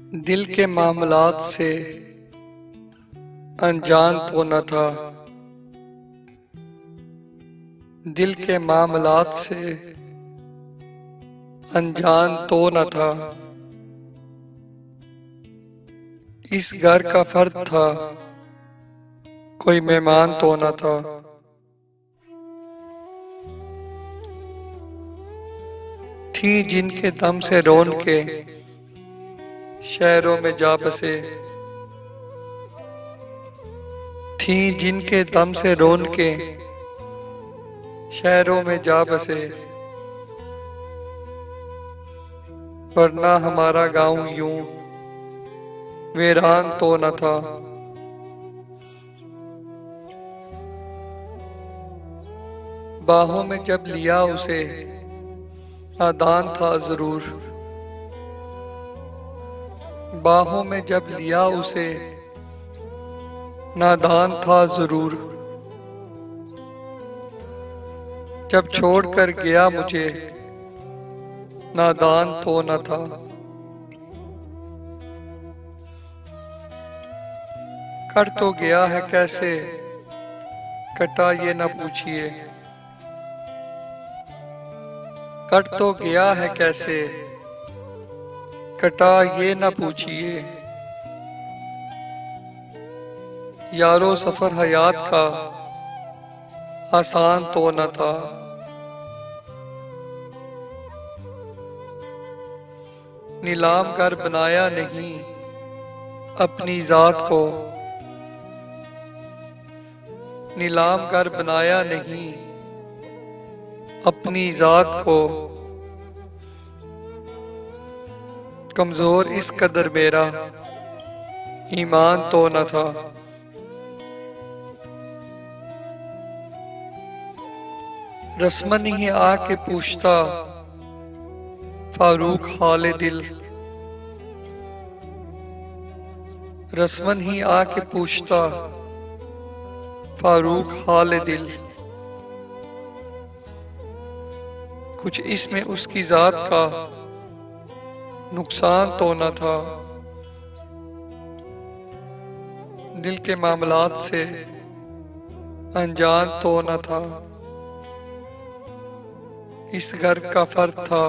दिल के मामलात से अनजान तो न था। दिल के मामलात से अनजान तो न था। इस घर का फर्द था, कोई मेहमान तो न था। थी जिनके दम से रोन के शहरों में जा बसे। थी जिनके दम से रोन के शहरों में जा बसे। वरना हमारा गांव यूं वीरान तो न था। बाहों में जब लिया उसे नादान था जरूर। बाहों में जब लिया उसे नादान था जरूर। जब छोड़कर गया मुझे नादान तो न था। कर तो गया है कैसे कटा ये न पूछिए। कट तो गया है कैसे कटा ये न पूछिए। यारो सफर हयात का आसान तो न था। नीलाम कर बनाया नहीं अपनी जात को। नीलाम कर बनाया नहीं अपनी जात को। कमजोर इस कदर मेरा ईमान तो न था। रस्मन ही आके पूछता फारूक हाले दिल। रस्मन ही आके पूछता फारूक हाले दिल। कुछ इसमें उसकी जात का नुकसान तो न था। दिल के मामलात से अनजान तो न था। इस घर का फर्द था,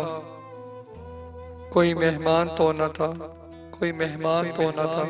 कोई मेहमान तो न था। कोई मेहमान तो न था।